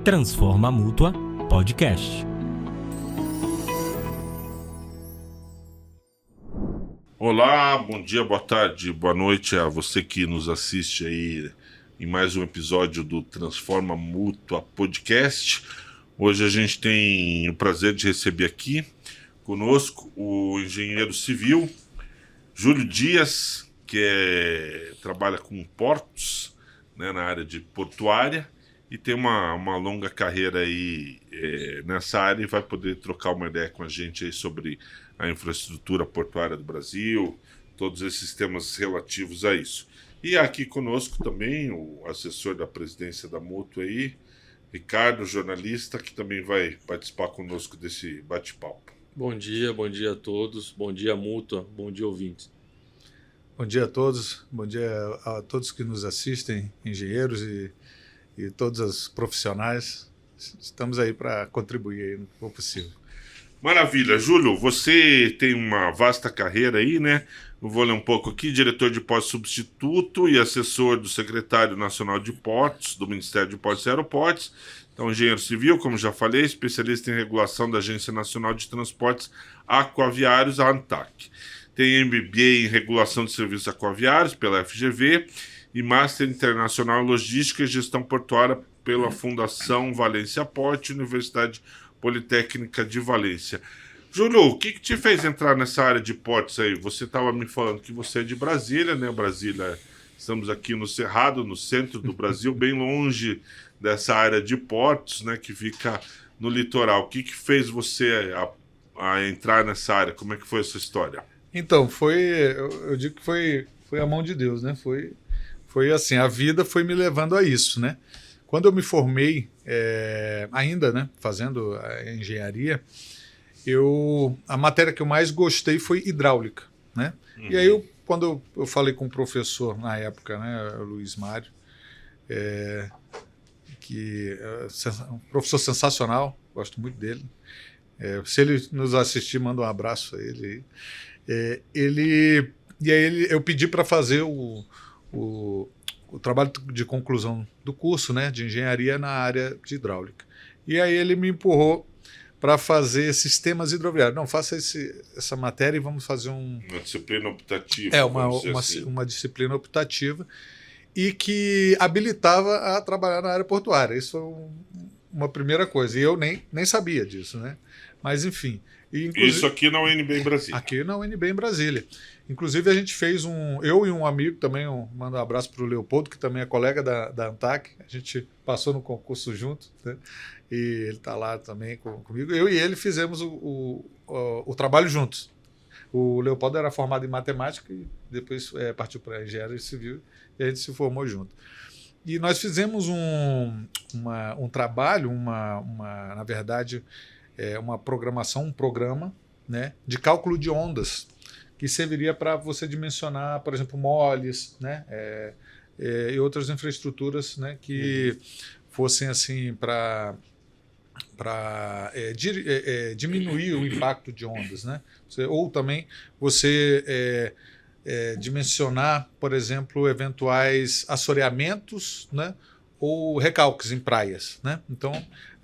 Transforma Mútua Podcast. Olá, bom dia, boa tarde, boa noite a você que nos assiste aí em mais um episódio do Transforma Mútua Podcast. Hoje a gente tem o prazer de receber aqui conosco o engenheiro civil Júlio Dias, que trabalha com portos, né, na área de portuária, e tem uma longa carreira aí nessa área, e vai poder trocar uma ideia com a gente aí sobre a infraestrutura portuária do Brasil, todos esses temas relativos a isso. E aqui conosco também o assessor da presidência da Mútua aí, Ricardo, jornalista, que também vai participar conosco desse bate-papo. Bom dia a todos, bom dia Mútua, bom dia ouvintes. Bom dia a todos, bom dia a todos que nos assistem, engenheiros e todos os profissionais. Estamos aí para contribuir aí no que for possível. Maravilha. Júlio, você tem uma vasta carreira aí, né? Eu vou ler um pouco aqui. Diretor de Portos substituto e assessor do Secretário Nacional de Portos, do Ministério de Portos e Aeroportos. Então, engenheiro civil, como já falei, especialista em regulação da Agência Nacional de Transportes Aquaviários, a ANTAQ. Tem MBA em regulação de serviços aquaviários pela FGV e Master Internacional em Logística e Gestão Portuária pela Fundação Valência Porte, Universidade Politécnica de Valência. Júlio, o que te fez entrar nessa área de portos aí? Você estava me falando que você é de Brasília, né? Brasília, estamos aqui no Cerrado, no centro do Brasil, bem longe dessa área de portos, né? Que fica no litoral. O que fez você a entrar nessa área? Como é que foi essa história? Então, eu digo que foi a mão de Deus, né? Foi assim, a vida foi me levando a isso, né? Quando eu me formei, ainda, né, fazendo a engenharia, a matéria que eu mais gostei foi hidráulica, né? E aí, quando eu falei com o professor na época, né, o Luiz Mário, que é um professor sensacional, gosto muito dele. Se ele nos assistir, manda um abraço a ele. Eu pedi para fazer o trabalho de conclusão do curso, né, de engenharia na área de hidráulica. E aí ele me empurrou para fazer sistemas hidroviários. Não, faça essa matéria e vamos fazer uma disciplina optativa. Uma disciplina optativa e que habilitava a trabalhar na área portuária. Isso foi uma primeira coisa. E eu nem sabia disso, né? Mas, enfim. Isso aqui na UNB em Brasília. Aqui na UNB em Brasília. Inclusive, a gente fez eu e um amigo também, mando um abraço para o Leopoldo, que também é colega da ANTAQ. A gente passou no concurso junto, né? E ele está lá também comigo. Eu e ele fizemos o trabalho juntos. O Leopoldo era formado em matemática e depois partiu para engenharia civil e a gente se formou junto. E nós fizemos um trabalho, na verdade, uma programação, um programa, né, de cálculo de ondas, que serviria para você dimensionar, por exemplo, moles, né, e outras infraestruturas, né, que fossem assim para diminuir o impacto de ondas, né? Ou também você dimensionar, por exemplo, eventuais assoreamentos, né, ou recalques em praias, né? Então,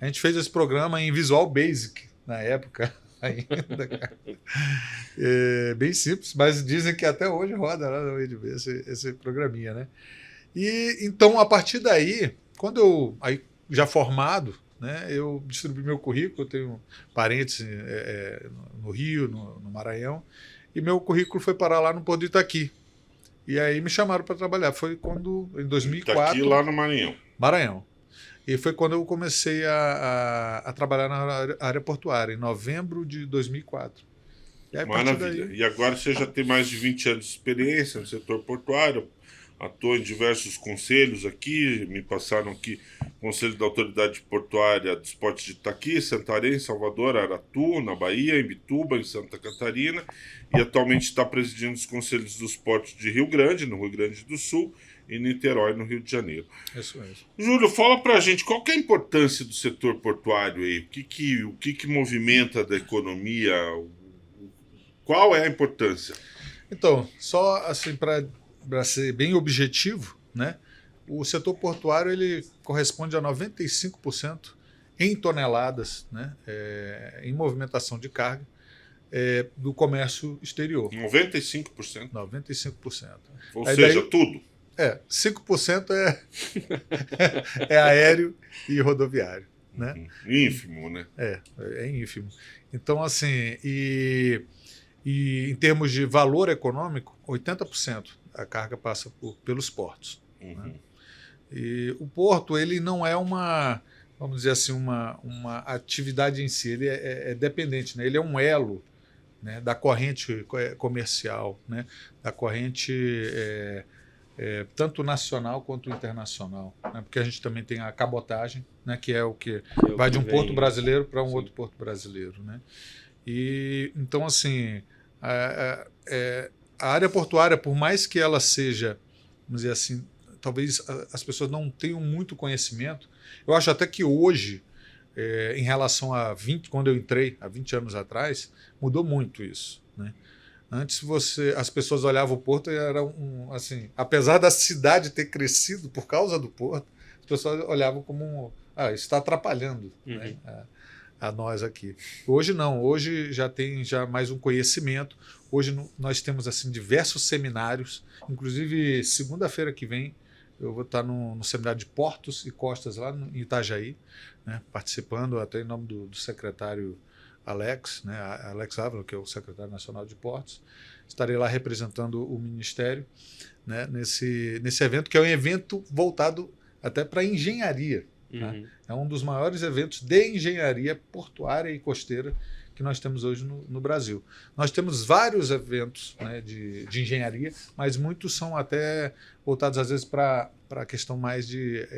a gente fez esse programa em Visual Basic na época ainda. Bem simples, mas dizem que até hoje roda lá no UNB esse programinha, né? E então, a partir daí, quando eu já formado, né, eu distribuí meu currículo, eu tenho parentes no Rio, no Maranhão, e meu currículo foi parar lá no Porto de Itaqui. E aí me chamaram para trabalhar. Foi quando, em 2004... Itaqui, lá no Maranhão. Maranhão. E foi quando eu comecei a trabalhar na área portuária, em novembro de 2004. E aí, maravilha. Daí... E agora você já tem mais de 20 anos de experiência no setor portuário, atua em diversos conselhos aqui, me passaram aqui Conselho da Autoridade Portuária dos Portos de Itaqui, Santarém, Salvador, Aratu, na Bahia, em Bituba, em Santa Catarina, e atualmente está presidindo os Conselhos dos Portos de Rio Grande, no Rio Grande do Sul, e Niterói, no Rio de Janeiro. Isso mesmo. Júlio, fala pra gente, qual que é a importância do setor portuário aí? O que movimenta da economia? Qual é a importância? Então, só assim para ser bem objetivo, né? o setor portuário ele corresponde a 95% em toneladas, né, em movimentação de carga do comércio exterior. 95%. 95%. Ou Aí seja, daí, tudo. 5% é aéreo e rodoviário. Né? Ínfimo, né? É ínfimo. Então, assim, e em termos de valor econômico, 80% a carga passa pelos portos. Né? E o porto, ele não é vamos dizer assim, uma atividade em si, ele é dependente, né? Ele é um elo, né, da corrente comercial, né, da corrente tanto nacional quanto internacional, né, porque a gente também tem a cabotagem, né, que é o que vai de um porto brasileiro para um outro porto brasileiro, né? E então, assim, a área portuária, por mais que ela seja, vamos dizer assim, talvez as pessoas não tenham muito conhecimento, eu acho até que hoje, em relação a quando eu entrei, há 20 anos atrás, mudou muito isso, né? Antes as pessoas olhavam o porto e era assim, apesar da cidade ter crescido por causa do porto, as pessoas olhavam como isso está atrapalhando, né, a nós aqui. Hoje não, hoje já tem mais um conhecimento. Hoje nós temos assim diversos seminários, inclusive segunda-feira que vem eu vou estar no seminário de Portos e Costas lá em Itajaí, né, participando até em nome do secretário Alex, né, Alex Ávila, que é o secretário nacional de Portos. Estarei lá representando o Ministério, né, nesse evento, que é um evento voltado até para engenharia. Né? É um dos maiores eventos de engenharia portuária e costeira que nós temos hoje no Brasil. Nós temos vários eventos, né, de engenharia, mas muitos são até voltados, às vezes, para a questão mais de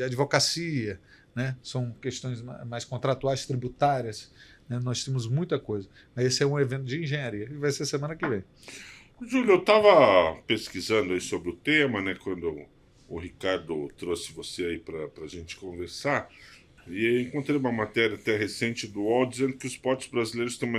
advocacia, né? São questões mais contratuais, tributárias. Né? Nós temos muita coisa. Esse é um evento de engenharia e vai ser semana que vem. Júlio, eu estava pesquisando aí sobre o tema, né, quando o Ricardo trouxe você aí para a gente conversar. E encontrei uma matéria até recente do UOL dizendo que os portos brasileiros têm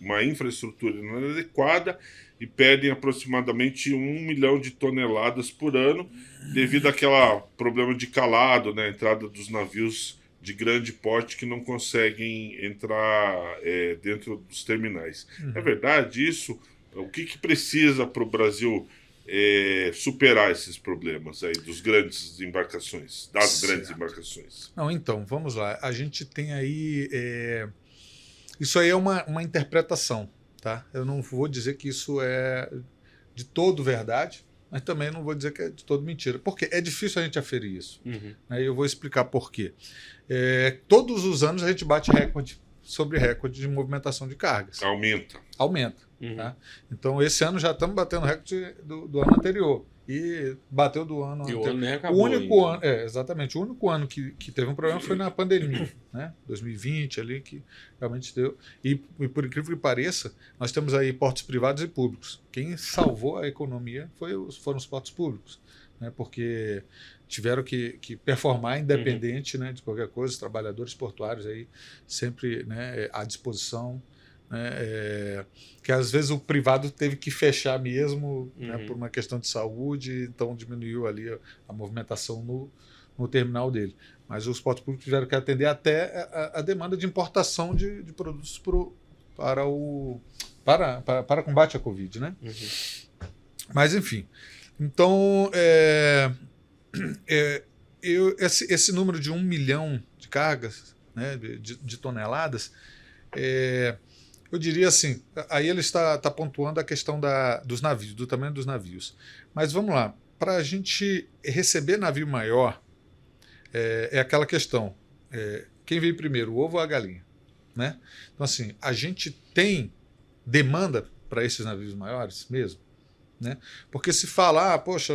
uma infraestrutura inadequada e perdem aproximadamente 1 milhão de toneladas por ano devido àquele problema de calado, né, a entrada dos navios de grande porte que não conseguem entrar dentro dos terminais. É verdade isso? O que precisa para o Brasil superar esses problemas aí das grandes embarcações? Não, então, vamos lá. A gente tem aí... Isso aí é uma interpretação, tá? Eu não vou dizer que isso é de todo verdade, mas também não vou dizer que é de todo mentira. Porque é difícil a gente aferir isso. Né? E eu vou explicar por quê. Todos os anos a gente bate recorde sobre recorde de movimentação de cargas. Aumenta. Tá? Então, esse ano já estamos batendo recorde do ano anterior. E bateu do ano anterior. O ano nem acabou. O único ano, exatamente. O único ano que teve um problema foi na pandemia, né? 2020, ali, que realmente deu. E por incrível que pareça, nós temos aí portos privados e públicos. Quem salvou a economia foram os portos públicos, né? Porque tiveram que performar independente, né, de qualquer coisa. Os trabalhadores portuários aí sempre, né, à disposição. Né, que às vezes o privado teve que fechar mesmo, né, por uma questão de saúde, então diminuiu ali a movimentação no terminal dele. Mas os portos públicos tiveram que atender até a demanda de importação de produtos para combate à Covid. Né? Mas, enfim. Então, esse número de 1 milhão de cargas, né, de toneladas, eu diria assim, aí ele está pontuando a questão dos navios, do tamanho dos navios. Mas vamos lá, para a gente receber navio maior, é aquela questão, quem veio primeiro, o ovo ou a galinha? Né? Então, assim, a gente tem demanda para esses navios maiores mesmo? Né? Porque se falar, poxa,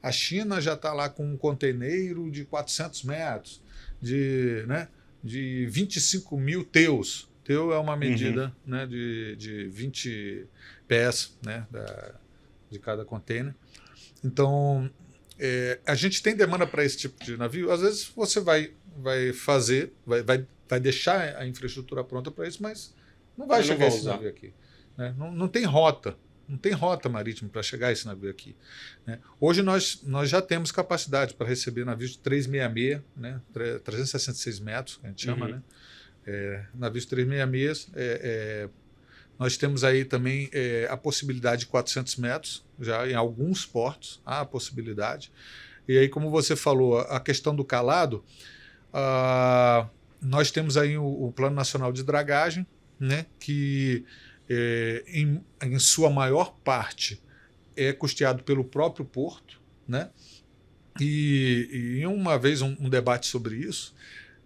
a China já está lá com um container de 400 metros, de 25 mil teus. Teu é uma medida, né, de 20 pés, né, de cada container. Então, a gente tem demanda para esse tipo de navio. Às vezes você vai deixar a infraestrutura pronta para isso, mas não vai chegar esse navio aqui. Né? Não tem rota. Não tem rota marítima para chegar esse navio aqui, né? Hoje nós já temos capacidade para receber navios de 366, né? 366 metros, que a gente chama, né? Navios 366. Nós temos aí também a possibilidade de 400 metros, já em alguns portos há a possibilidade. E aí, como você falou, a questão do calado, nós temos aí o Plano Nacional de Dragagem, né, que em sua maior parte é custeado pelo próprio porto, né? E uma vez um debate sobre isso,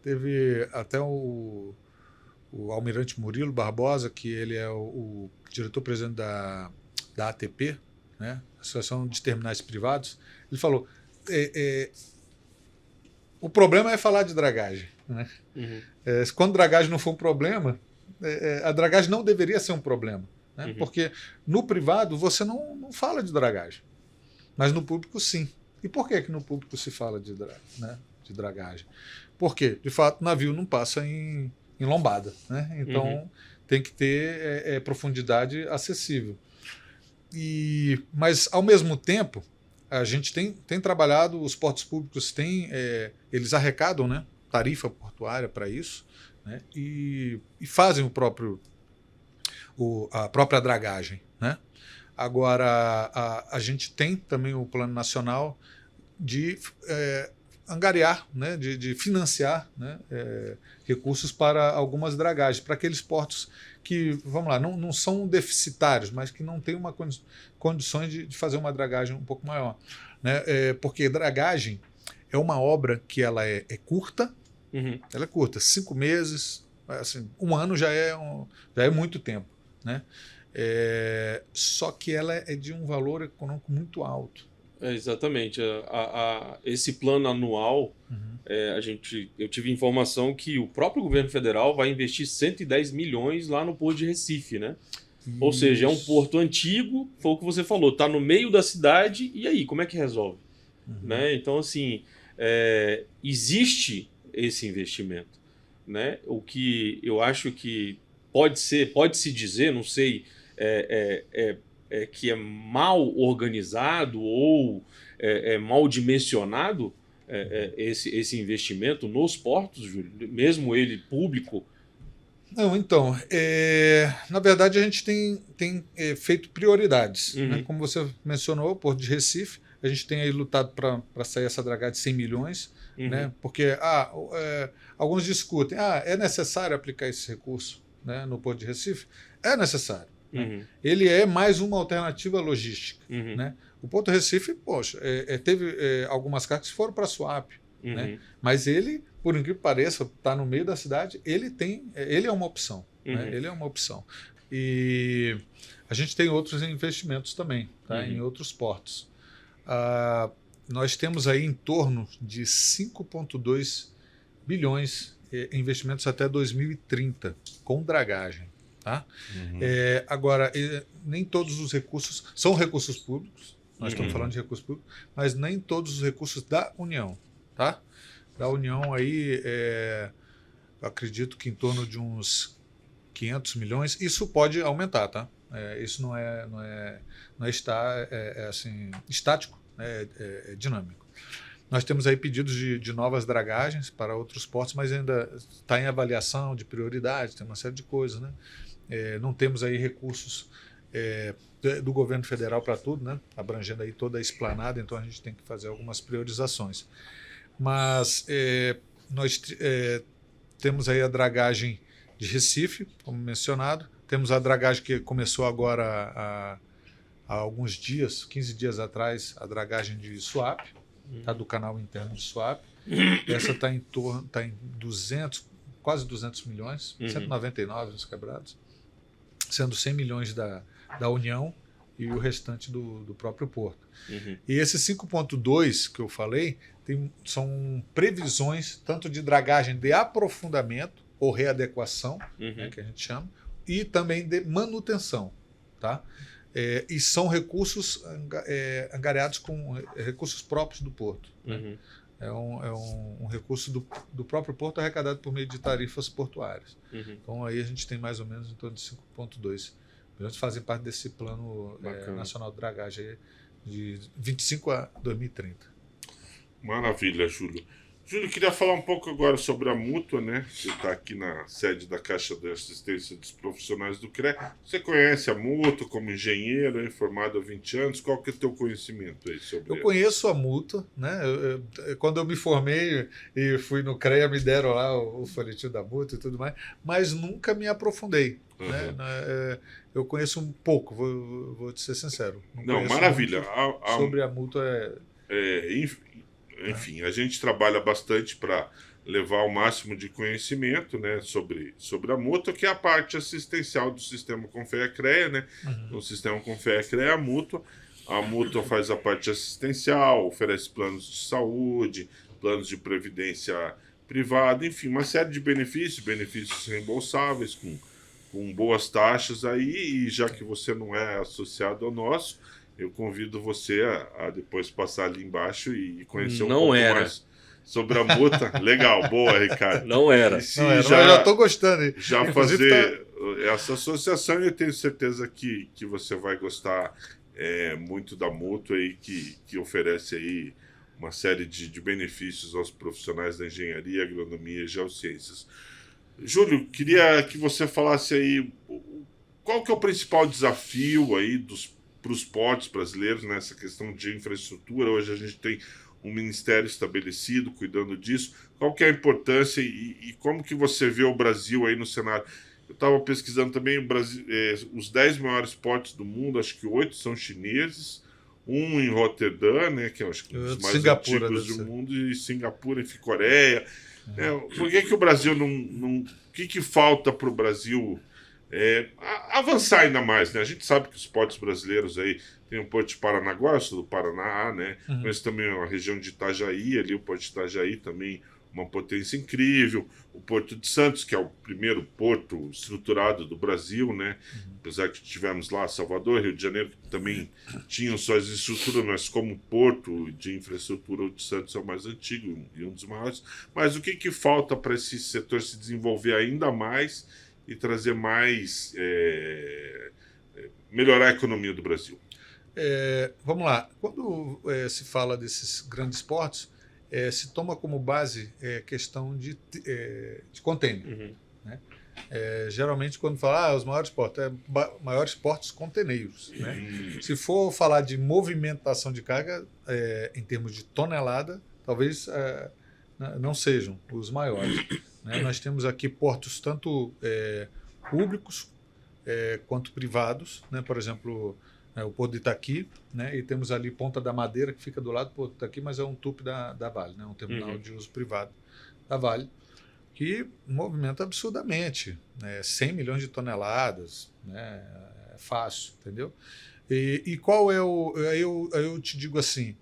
teve até o almirante Murilo Barbosa, que ele é o diretor-presidente da ATP, né, Associação de Terminais Privados. Ele falou, o problema é falar de dragagem, né? Quando dragagem não for um problema, a dragagem não deveria ser um problema, né? Porque no privado você não fala de dragagem, mas no público sim. E por que no público se fala de dragagem? Porque, de fato, o navio não passa em lombada, né? Então tem que ter profundidade acessível. Mas, ao mesmo tempo, a gente tem trabalhado, os portos públicos eles arrecadam, né, tarifa portuária para isso, né, e fazem a própria dragagem, né? Agora, a gente tem também o Plano Nacional de angariar, né, de financiar, né, recursos para algumas dragagens, para aqueles portos que, vamos lá, não são deficitários, mas que não têm condições de fazer uma dragagem um pouco maior, né? Porque dragagem é uma obra que ela é curta, ela é curta, 5 meses, assim, 1 ano já é muito tempo, né? Só que ela é de um valor econômico muito alto. Exatamente. Esse plano anual, eu tive informação que o próprio governo federal vai investir 110 milhões lá no Porto de Recife, né? Isso. Ou seja, é um porto antigo, foi o que você falou, está no meio da cidade, e aí, como é que resolve? Né? Então, assim, existe esse investimento, né? O que eu acho que pode-se dizer, não sei, que é mal organizado ou mal dimensionado esse investimento nos portos, Júlio, mesmo ele público? Não, então, na verdade a gente tem feito prioridades, né? Como você mencionou, o Porto de Recife, a gente tem aí lutado para sair essa dragagem de 100 milhões, né? Porque alguns discutem, é necessário aplicar esse recurso, né, no Porto de Recife? É necessário. Ele é mais uma alternativa logística, né? O Porto Recife, poxa, teve algumas cargas que foram para a Suape, né? Mas ele, por incrível que pareça, está no meio da cidade, ele é uma opção, né? Ele é uma opção. E a gente tem outros investimentos também, tá? Em outros portos. Nós temos aí em torno de 5,2 bilhões em investimentos até 2030, com dragagem. Tá? Agora, nem todos os recursos são recursos públicos, nós estamos falando de recursos públicos, mas nem todos os recursos da União. Tá? Da União, aí, eu acredito que em torno de uns 500 milhões, isso pode aumentar. Tá? Isso não é assim, estático, é dinâmico. Nós temos aí pedidos de novas dragagens para outros portos, mas ainda está em avaliação de prioridade, tem uma série de coisas, né? Não temos aí recursos do governo federal para tudo, né? Abrangendo aí toda a esplanada, então a gente tem que fazer algumas priorizações. Mas nós temos aí a dragagem de Recife, como mencionado, temos a dragagem que começou agora há alguns dias, 15 dias atrás, a dragagem de Suape, tá, do canal interno de Suape. Essa está em 200, quase 200 milhões, 199 nos quebrados, sendo 100 milhões da União e o restante do próprio porto. E esse 5,2 que eu falei são previsões tanto de dragagem de aprofundamento ou readequação, né, que a gente chama, e também de manutenção. Tá? E são recursos angariados com recursos próprios do porto. Né? É um recurso do próprio porto arrecadado por meio de tarifas portuárias. Então aí a gente tem mais ou menos em torno de 5,2 milhões fazem parte desse plano nacional de dragagem de 25 a 2030. Maravilha, Júlio. Júlio, queria falar um pouco agora sobre a Mútua, né? Você está aqui na sede da Caixa de Assistência dos Profissionais do CREA. Você conhece a Mútua como engenheiro, formado há 20 anos. Qual que é o teu conhecimento aí sobre Eu conheço a Mútua, né? Quando eu me formei e fui no CREA, me deram lá o folhetim da Mútua e tudo mais, mas nunca me aprofundei. Uhum. Né? Eu conheço um pouco, vou te ser sincero. Não, maravilha. Sobre a Mútua enfim, a gente trabalha bastante para levar o máximo de conhecimento, né, sobre a Mútua, que é a parte assistencial do sistema Confea-CREA, né? O sistema Confea-CREA é a Mútua. A Mútua faz a parte assistencial, oferece planos de saúde, planos de previdência privada, enfim, uma série de benefícios reembolsáveis com boas taxas aí, e já que você não é associado ao nosso, eu convido você a depois passar ali embaixo e conhecer um pouco mais sobre a Mútua. Legal, boa, Ricardo. Não era. Eu já estou gostando. Já fazer essa associação, eu tenho certeza que você vai gostar muito da Mútua e que oferece aí uma série de benefícios aos profissionais da engenharia, agronomia e geociências. Júlio, queria que você falasse aí qual que é o principal desafio aí para os portos brasileiros nessa questão de infraestrutura. Hoje a gente tem um ministério estabelecido cuidando disso. Qual que é a importância e como que você vê o Brasil aí no cenário? Eu estava pesquisando também os 10 maiores portos do mundo, acho que 8 são chineses, um em Roterdã, né, que é acho que um dos mais antigos do mundo, e Singapura, enfim, Coreia. Por que o Brasil não... O que falta para o Brasil avançar ainda mais, né? A gente sabe que os portos brasileiros aí tem o Porto de Paranaguá, sul do Paraná, né? Mas também a região de Itajaí, ali o Porto de Itajaí também uma potência incrível. O Porto de Santos, que é o primeiro porto estruturado do Brasil, né? Apesar que tivemos lá Salvador, Rio de Janeiro, que também tinham suas estruturas, mas como porto de infraestrutura, o de Santos é o mais antigo e um dos maiores. Mas o que falta para esse setor se desenvolver ainda mais e trazer mais, melhorar a economia do Brasil? Vamos lá. Quando se fala desses grandes portos, se toma como base questão de container. Né? Geralmente, quando fala os maiores portos, maiores portos conteneiros. Né? Se for falar de movimentação de carga, em termos de tonelada, talvez não sejam os maiores. Né? Nós temos aqui portos tanto públicos quanto privados, né? Por exemplo, o Porto de Itaqui, né? E temos ali Ponta da Madeira, que fica do lado do Porto de Itaqui, mas é um TUP da Vale, né? Um terminal de uso privado da Vale, que movimenta absurdamente, né? 100 milhões de toneladas, né? É fácil, entendeu? E qual é o... Eu te digo assim,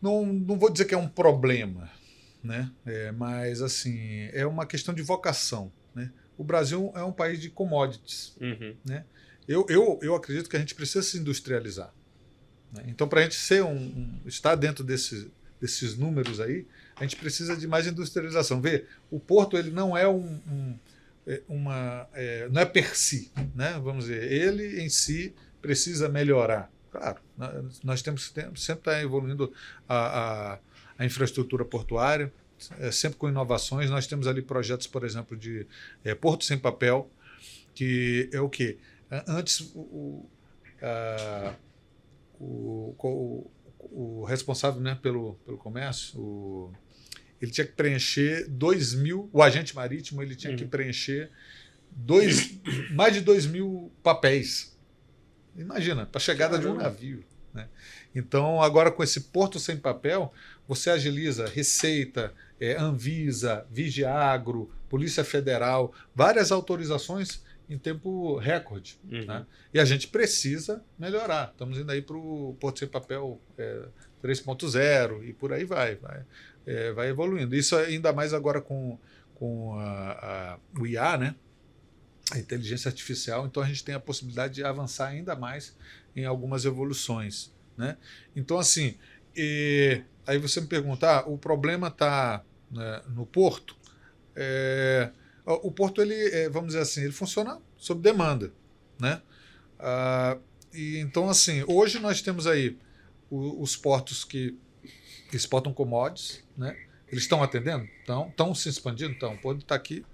não vou dizer que é um problema, né? Mas assim, é uma questão de vocação, né? O Brasil é um país de commodities, né? Eu acredito que a gente precisa se industrializar, né? Então, para a gente estar dentro desses números aí, a gente precisa de mais industrialização. Vê, o porto ele não é não é per si, né? Vamos dizer, ele em si precisa melhorar. Claro, nós temos que sempre estar evoluindo a infraestrutura portuária, sempre com inovações. Nós temos ali projetos, por exemplo, de Porto Sem Papel, que é o quê? Antes, o responsável, né, pelo comércio, ele tinha que preencher 2.000, o agente marítimo ele tinha que preencher mais de 2.000 papéis. Imagina, para a chegada de um navio. Né? Então, agora com esse Porto Sem Papel, você agiliza Receita, Anvisa, Vigiagro, Polícia Federal, várias autorizações em tempo recorde. Né? E a gente precisa melhorar. Estamos indo aí para o Porto Sem Papel 3.0 e por aí vai evoluindo. Isso ainda mais agora com o IA, né? A inteligência artificial, então a gente tem a possibilidade de avançar ainda mais em algumas evoluções. Né? Então, assim, aí você me pergunta, o problema está, né, no porto? O porto, ele, vamos dizer assim, ele funciona sob demanda. né? E então, assim, hoje nós temos aí os portos que exportam commodities, né? Eles estão atendendo? Estão se expandindo? Então, o porto está aqui,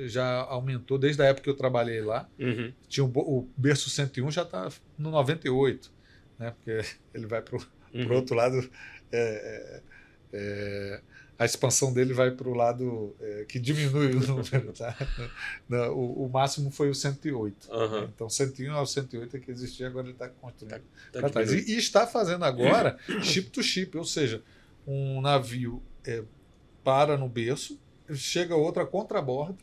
já aumentou desde a época que eu trabalhei lá. Uhum. Tinha o berço 101 já está no 98, né? Porque ele vai para o outro lado. A expansão dele vai para o lado que diminui o número. Tá? O máximo foi o 108. Uhum. Então, 101 ao 108 é que existia, agora ele está construindo. Tá E está fazendo agora ship to ship, ou seja, um navio para no berço, chega outro a contrabordo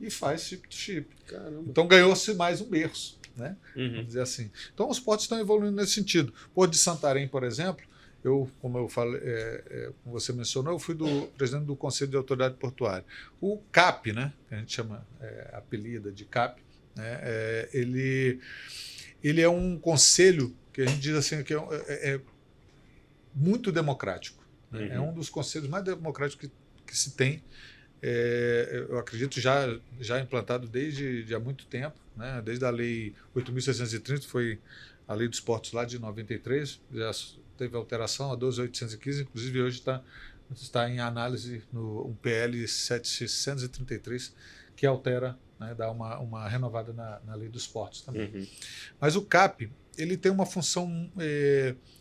e faz ship to ship. Caramba. Então ganhou-se mais um berço, né? Uhum. Vamos dizer assim. Então os portos estão evoluindo nesse sentido. Porto de Santarém, por exemplo, como eu falei, como você mencionou, eu fui do presidente do Conselho de Autoridade Portuária. O CAP, né, que a gente chama apelida de CAP, né, ele é um conselho que a gente diz assim que é muito democrático. Né? Uhum. É um dos conselhos mais democráticos que se tem. Eu acredito já implantado desde há muito tempo, né? Desde a Lei 8.630, foi a Lei dos Portos lá de 93, já teve alteração, a 12.815, inclusive hoje está em análise no PL 733, que altera, né, dá uma renovada na Lei dos Portos também. Uhum. Mas o CAP ele tem uma função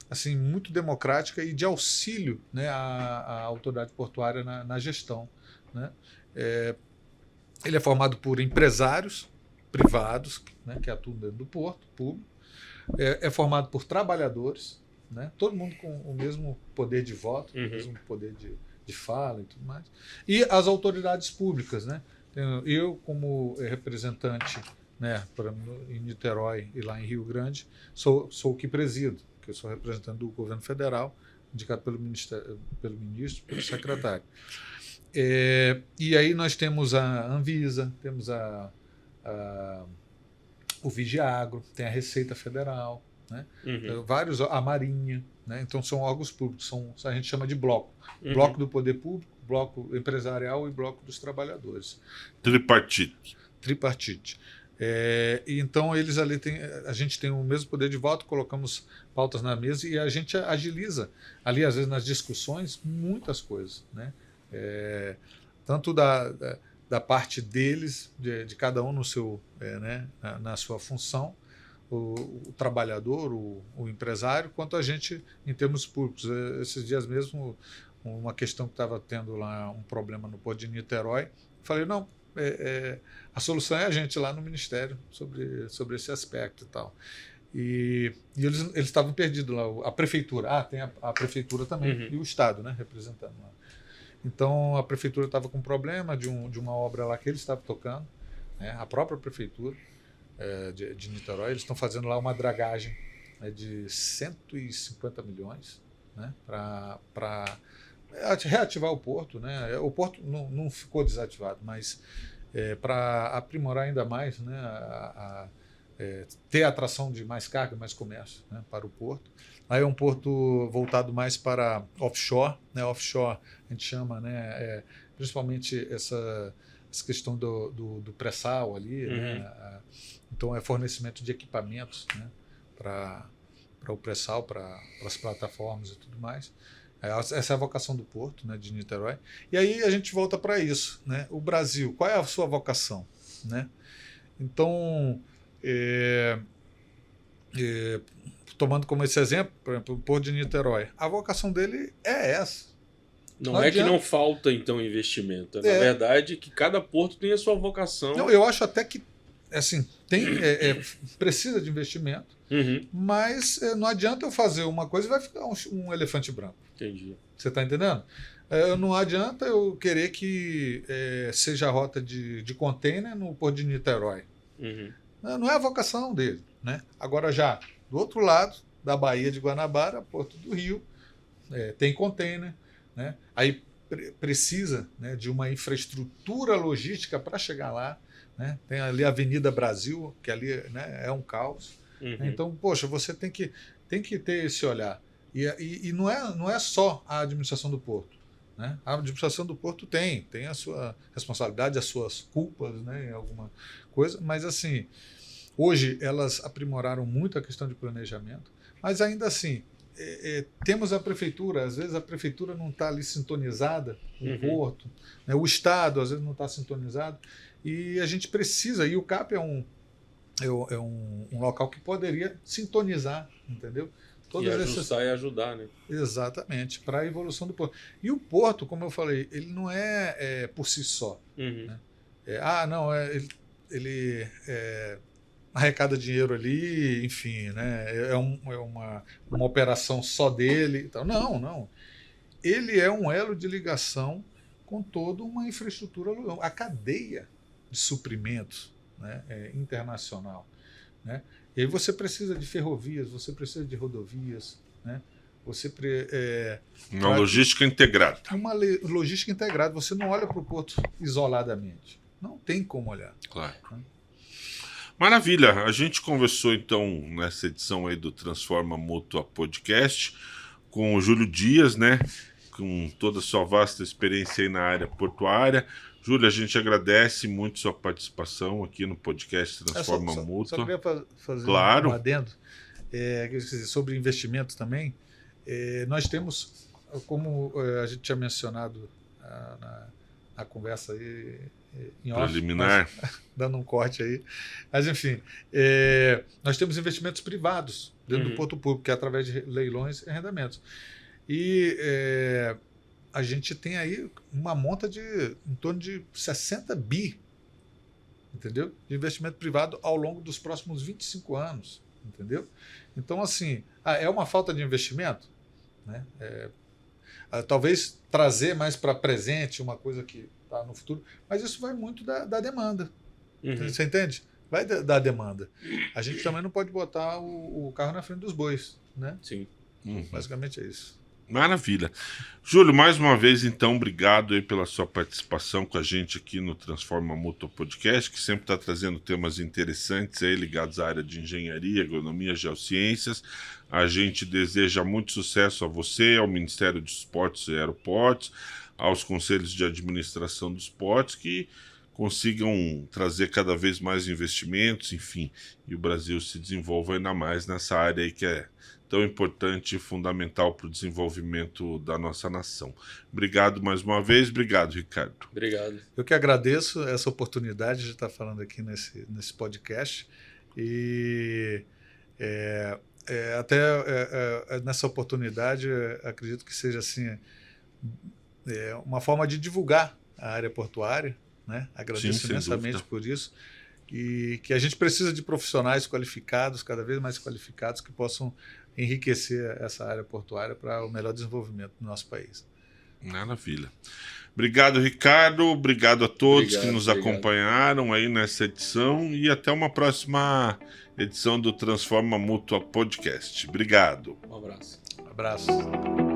assim, muito democrática e de auxílio, né, à autoridade portuária na gestão. Né? Ele é formado por empresários privados, né, que atuam dentro do porto público, é formado por trabalhadores, né, todo mundo com o mesmo poder de voto, o mesmo poder de fala e tudo mais, e as autoridades públicas. Né? Eu, como representante, né, em Niterói e lá em Rio Grande, sou o que presido, que eu sou representante do governo federal, indicado pelo ministro, pelo secretário. E aí nós temos a Anvisa, temos o Vigiagro, tem a Receita Federal, né? A Marinha, né? Então são órgãos públicos, a gente chama de bloco. Bloco do poder público, bloco empresarial e bloco dos trabalhadores. Tripartite. E então eles ali a gente tem o mesmo poder de voto, colocamos pautas na mesa e a gente agiliza ali, às vezes, nas discussões, muitas coisas, né? Tanto da parte deles, de cada um no seu, né, na sua função, o trabalhador, o empresário, quanto a gente em termos públicos. Esses dias mesmo, uma questão que estava tendo lá, um problema no Porto de Niterói, falei, não, a solução é a gente lá no Ministério sobre esse aspecto e tal. E eles estavam perdidos lá, a prefeitura, tem a prefeitura também, e o Estado, né, representando lá. Então a prefeitura estava com um problema de uma obra lá que eles estavam tocando, né, a própria prefeitura de Niterói, eles estão fazendo lá uma dragagem, né, de 150 milhões, né, para reativar o porto. Né? O porto não ficou desativado, mas para aprimorar ainda mais, né, ter a atração de mais carga, mais comércio, né, para o porto. Aí é um porto voltado mais para offshore, né? Offshore a gente chama, né, principalmente essa questão do pré-sal ali, né? Então é fornecimento de equipamentos, né, para o pré-sal, para as plataformas e tudo mais. Essa é a vocação do porto, né, de Niterói. E aí a gente volta para isso, né? O Brasil, qual é a sua vocação, né? Então, tomando como esse exemplo, por exemplo, o Porto de Niterói, a vocação dele é essa. Não é que não falta, então, investimento. Na verdade, que cada porto tem a sua vocação. Não, eu acho até que assim, precisa de investimento, mas não adianta eu fazer uma coisa e vai ficar um elefante branco. Entendi. Você está entendendo? Não adianta eu querer que seja a rota de container no Porto de Niterói. Não é a vocação dele. Né? Agora já, do outro lado, da Baía de Guanabara, Porto do Rio, tem container, né? Aí precisa, né, de uma infraestrutura logística para chegar lá. Né? Tem ali a Avenida Brasil, que ali, né, é um caos. Então, poxa, você tem que ter esse olhar. E não é só a administração do porto. Né? A administração do porto tem a sua responsabilidade, as suas culpas, né, em alguma coisa, mas assim, Hoje elas aprimoraram muito a questão de planejamento, mas ainda assim, temos a prefeitura, às vezes a prefeitura não está ali sintonizada, o porto, né? O Estado às vezes não está sintonizado, e a gente precisa, e o CAP é um local que poderia sintonizar, entendeu? E ajustar e ajudar, né? Exatamente, para a evolução do porto. E o porto, como eu falei, ele não é por si só. Né? Ele arrecada dinheiro ali, enfim, né? É uma operação só dele. Então, não. Ele é um elo de ligação com toda uma infraestrutura, a cadeia de suprimentos, né? Internacional. Né? E aí você precisa de ferrovias, você precisa de rodovias, né? Uma logística integrada. Uma logística integrada. Você não olha para o porto isoladamente. Não tem como olhar. Claro. Né? Maravilha. A gente conversou, então, nessa edição aí do Transforma Mútua Podcast com o Júlio Dias, né? Com toda a sua vasta experiência aí na área portuária. Júlio, a gente agradece muito sua participação aqui no podcast Transforma Mútua. Só queria fazer claro. um adendo sobre investimentos também. Nós temos, como a gente tinha mencionado na conversa aí, em off, preliminar, dando um corte aí. Mas, enfim, nós temos investimentos privados dentro do porto público, que é através de leilões e arrendamentos. E a gente tem aí uma monta de em torno de 60 bi, entendeu? De investimento privado ao longo dos próximos 25 anos, entendeu? Então, assim, é uma falta de investimento, né? Talvez trazer mais para presente uma coisa que está no futuro, mas isso vai muito da demanda. Você entende? Vai da demanda. A gente também não pode botar o carro na frente dos bois, né? Sim. Basicamente é isso. Maravilha. Júlio, mais uma vez, então, obrigado aí pela sua participação com a gente aqui no Transforma Mútua Podcast, que sempre está trazendo temas interessantes aí ligados à área de engenharia, agronomia, geociências. A gente deseja muito sucesso a você, ao Ministério dos Esportes e Aeroportos, aos conselhos de administração dos portos, que consigam trazer cada vez mais investimentos, enfim, e o Brasil se desenvolva ainda mais nessa área aí que é tão importante e fundamental para o desenvolvimento da nossa nação. Obrigado mais uma vez. Obrigado, Ricardo. Obrigado. Eu que agradeço essa oportunidade de estar falando aqui nesse podcast. E nessa oportunidade, acredito que seja assim, uma forma de divulgar a área portuária, né? Agradeço imensamente por isso. E que a gente precisa de profissionais qualificados, cada vez mais qualificados, que possam enriquecer essa área portuária para o melhor desenvolvimento do nosso país. Maravilha. Obrigado, Ricardo. Obrigado a todos que nos acompanharam aí nessa edição e até uma próxima edição do Transforma Mútua Podcast. Obrigado. Um abraço. Um abraço.